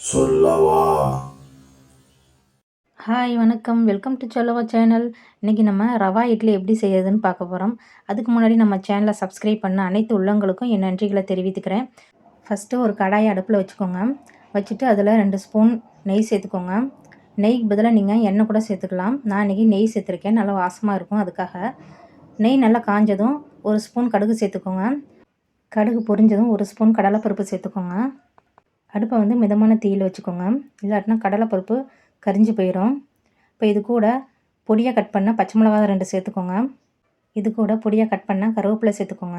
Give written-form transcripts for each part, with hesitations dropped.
சொல்லவா? ஹாய் வணக்கம். Welcome to சொல்லவா சேனல். இன்றைக்கி நம்ம ரவா இட்லி எப்படி செய்யறதுன்னு பார்க்க போகிறோம். அதுக்கு முன்னாடி நம்ம சேனலை சப்ஸ்கிரைப் பண்ண அனைத்து உள்ளவங்களுக்கும் என் நன்றிகளை தெரிவித்துக்கிறேன். ஃபஸ்ட்டு ஒரு கடாயை அடுப்பில் வச்சுக்கோங்க. வச்சுட்டு அதில் 2 ஸ்பூன் நெய் சேர்த்துக்கோங்க. நெய்க்கு பதிலாக நீங்கள் எண்ணெய் கூட சேர்த்துக்கலாம். நான் இன்றைக்கி நெய் சேர்த்துருக்கேன், நல்லா வாசமாக இருக்கும். அதுக்காக நெய் நல்லா காஞ்சதும் 1 ஸ்பூன் கடுகு சேர்த்துக்கோங்க. கடுகு பொரிஞ்சதும் 1 ஸ்பூன் கடலைப்பருப்பு சேர்த்துக்கோங்க. அடுப்பை வந்து மிதமான தீயில் வச்சுக்கோங்க, இல்லாட்டினா கடலைப்பருப்பு கரிஞ்சு போயிடும். இப்போ இது கூட பொடியாக கட் பண்ண பச்சை மிளகா 2 சேர்த்துக்கோங்க. இது கூட பொடியாக கட் பண்ண கருவேப்பிலை சேர்த்துக்கோங்க.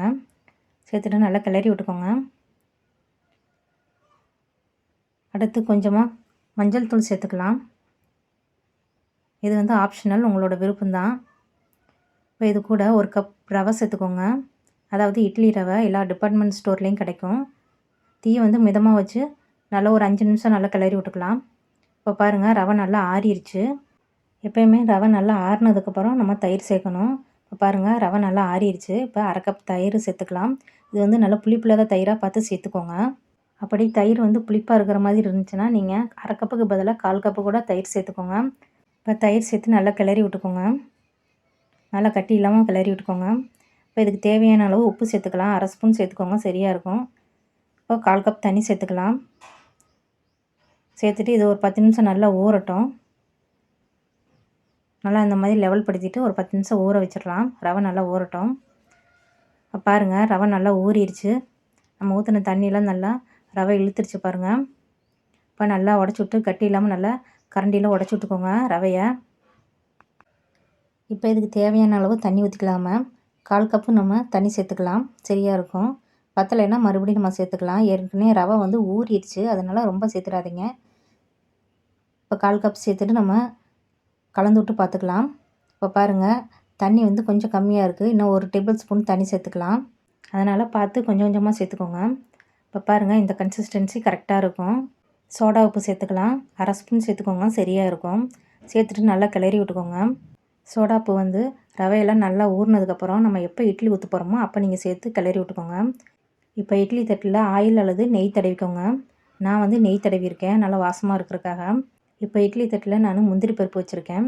சேர்த்துட்டு நல்லா கிளறி விட்டுக்கோங்க. அடுத்து கொஞ்சமாக மஞ்சள் தூள் சேர்த்துக்கலாம். இது வந்து ஆப்ஷனல், உங்களோட விருப்பம்தான். இப்போ இது கூட 1 கப் ரவை சேர்த்துக்கோங்க. அதாவது இட்லி ரவை, எல்லா டிபார்ட்மெண்ட் ஸ்டோர்லேயும் கிடைக்கும். தீயை வந்து மிதமாக வச்சு நல்லா ஒரு 5 நிமிஷம் நல்லா கிளறி விட்டுக்கலாம். இப்போ பாருங்கள், ரவை நல்லா ஆறிடுச்சு. எப்போயுமே ரவை நல்லா ஆறினதுக்கப்புறம் நம்ம தயிர் சேர்க்கணும். இப்போ பாருங்கள், ரவை நல்லா ஆறிடுச்சு. இப்போ 1/2 கப் தயிர் சேர்த்துக்கலாம். இது வந்து நல்லா புளிப்பில்லாத தயிராக பார்த்து சேர்த்துக்கோங்க. அப்படி தயிர் வந்து புளிப்பாக இருக்கிற மாதிரி இருந்துச்சுன்னா நீங்கள் 1/2 கப்புக்கு பதிலாக 1/4 கப்பு கூட தயிர் சேர்த்துக்கோங்க. இப்போ தயிர் சேர்த்து நல்லா கிளறி விட்டுக்கோங்க. நல்லா கட்டி இல்லாமல் கிளறி விட்டுக்கோங்க. இப்போ இதுக்கு தேவையான அளவு உப்பு சேர்த்துக்கலாம். 1/2 ஸ்பூன் சேர்த்துக்கோங்க, சரியாக இருக்கும். இப்போ 1/4 கப் தண்ணி சேர்த்துக்கலாம். சேர்த்துட்டு இது ஒரு 10 நிமிஷம் நல்லா ஊறட்டும். நல்லா இந்த மாதிரி லெவல் படுத்திட்டு ஒரு 10 நிமிஷம் ஊற வச்சிடலாம். ரவை நல்லா ஊறட்டும். பாருங்கள், ரவை நல்லா ஊறிடுச்சு. நம்ம ஊற்றின தண்ணியெலாம் நல்லா ரவை இழுத்துருச்சு பாருங்கள். இப்போ நல்லா உடச்சி விட்டு கட்டி இல்லாமல் நல்லா கரண்டியில் உடச்சி விட்டுக்கோங்க ரவையை. இப்போ இதுக்கு தேவையான அளவு தண்ணி ஊற்றிக்கலாமா. 1/4 கப்பு நம்ம தண்ணி சேர்த்துக்கலாம், சரியாக இருக்கும். பத்தலைன்னா மறுபடியும் நம்ம சேர்த்துக்கலாம். ஏற்கனவே ரவை வந்து ஊறிடுச்சு, அதனால் ரொம்ப சேர்த்துடாதீங்க. இப்போ 1/4 கப் சேர்த்துட்டு நம்ம கலந்து விட்டு பார்த்துக்கலாம். இப்போ பாருங்கள், தண்ணி வந்து கொஞ்சம் கம்மியாக இருக்குது. இன்னும் 1 டேபிள் ஸ்பூன் தண்ணி சேர்த்துக்கலாம். அதனால் பார்த்து கொஞ்சம் கொஞ்சமாக சேர்த்துக்கோங்க. இப்போ பாருங்கள், இந்த கன்சிஸ்டன்சி கரெக்டாக இருக்கும். சோடா உப்பு சேர்த்துக்கலாம். 1/2 ஸ்பூன் சேர்த்துக்கோங்க, சரியாக இருக்கும். சேர்த்துட்டு நல்லா கிளறி விட்டுக்கோங்க. சோடா உப்பு வந்து ரவையெல்லாம் நல்லா ஊறினதுக்கப்புறம் நம்ம எப்போ இட்லி ஊற்ற போகிறோமோ அப்போ நீங்கள் சேர்த்து கிளறி விட்டுக்கோங்க. இப்போ இட்லி தட்டில் ஆயில் அல்லது நெய் தடவிக்கோங்க. நான் வந்து நெய் தடவிருக்கேன், நல்லா வாசமாக இருக்கிறதுக்காக. இப்போ இட்லி தட்டில் நான் முந்திரி பருப்பு வச்சுருக்கேன்.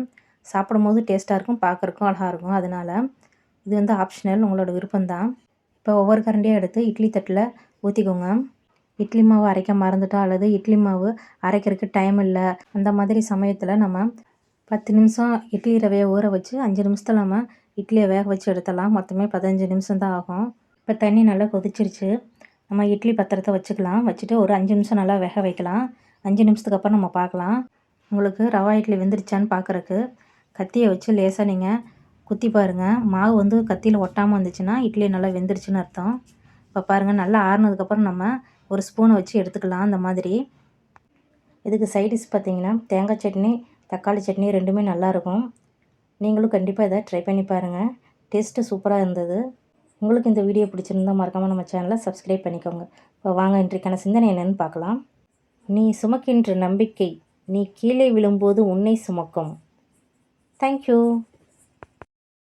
சாப்பிடும்போது டேஸ்ட்டாக இருக்கும், பார்க்குறக்கும் அழகாக இருக்கும். அதனால் இது வந்து ஆப்ஷனல், உங்களோட விருப்பம்தான். இப்போ ஒவ்வொரு கரண்டியாக எடுத்து இட்லி தட்டில் ஊற்றிக்கோங்க. இட்லி மாவு அரைக்க மறந்துட்டோம் அல்லது இட்லி மாவு அரைக்கிறதுக்கு டைம் இல்லை, அந்த மாதிரி சமயத்தில் நம்ம 10 நிமிஷம் இட்லி ரவையை ஊற வச்சு 5 நிமிஷத்தில் நம்ம இட்லியை வேக வச்சு எடுத்துடலாம். மொத்தமே 15 நிமிஷம் தான் ஆகும். இப்போ தண்ணி நல்லா கொதிச்சிருச்சு. நம்ம இட்லி பாத்திரத்தை வச்சுக்கலாம். வச்சுட்டு ஒரு 5 நிமிஷம் நல்லா வேக வைக்கலாம். 5 நிமிஷத்துக்கு அப்புறம் நம்ம பார்க்கலாம். உங்களுக்கு ரவா இட்லி வெந்துருச்சான்னு பார்க்குறக்கு கத்தியை வச்சு லேசாக நீங்கள் குத்தி பாருங்கள். மாவு வந்து கத்தியில் ஒட்டாமல் வந்துச்சுன்னா இட்லி நல்லா வெந்துருச்சுன்னு அர்த்தம். இப்போ பாருங்கள், நல்லா ஆறுனதுக்கப்புறம் நம்ம ஒரு ஸ்பூனை வச்சு எடுத்துக்கலாம். அந்த மாதிரி இதுக்கு சைடிஷ் பார்த்திங்கன்னா தேங்காய் சட்னி, தக்காளி சட்னி ரெண்டுமே நல்லாயிருக்கும். நீங்களும் கண்டிப்பாக இதை ட்ரை பண்ணி பாருங்கள். டேஸ்ட்டு சூப்பராக இருந்தது. உங்களுக்கு இந்த வீடியோ பிடிச்சிருந்தால் மறக்காமல் நம்ம சேனலை சப்ஸ்கிரைப் பண்ணிக்கோங்க. இப்போ வாங்க, இன்றைக்கான சிந்தனை என்னென்னு பார்க்கலாம். நீ சுமக்கின்ற நம்பிக்கை நீ கீழே விழும்போது உன்னை சுமக்கும். தேங்க்யூ.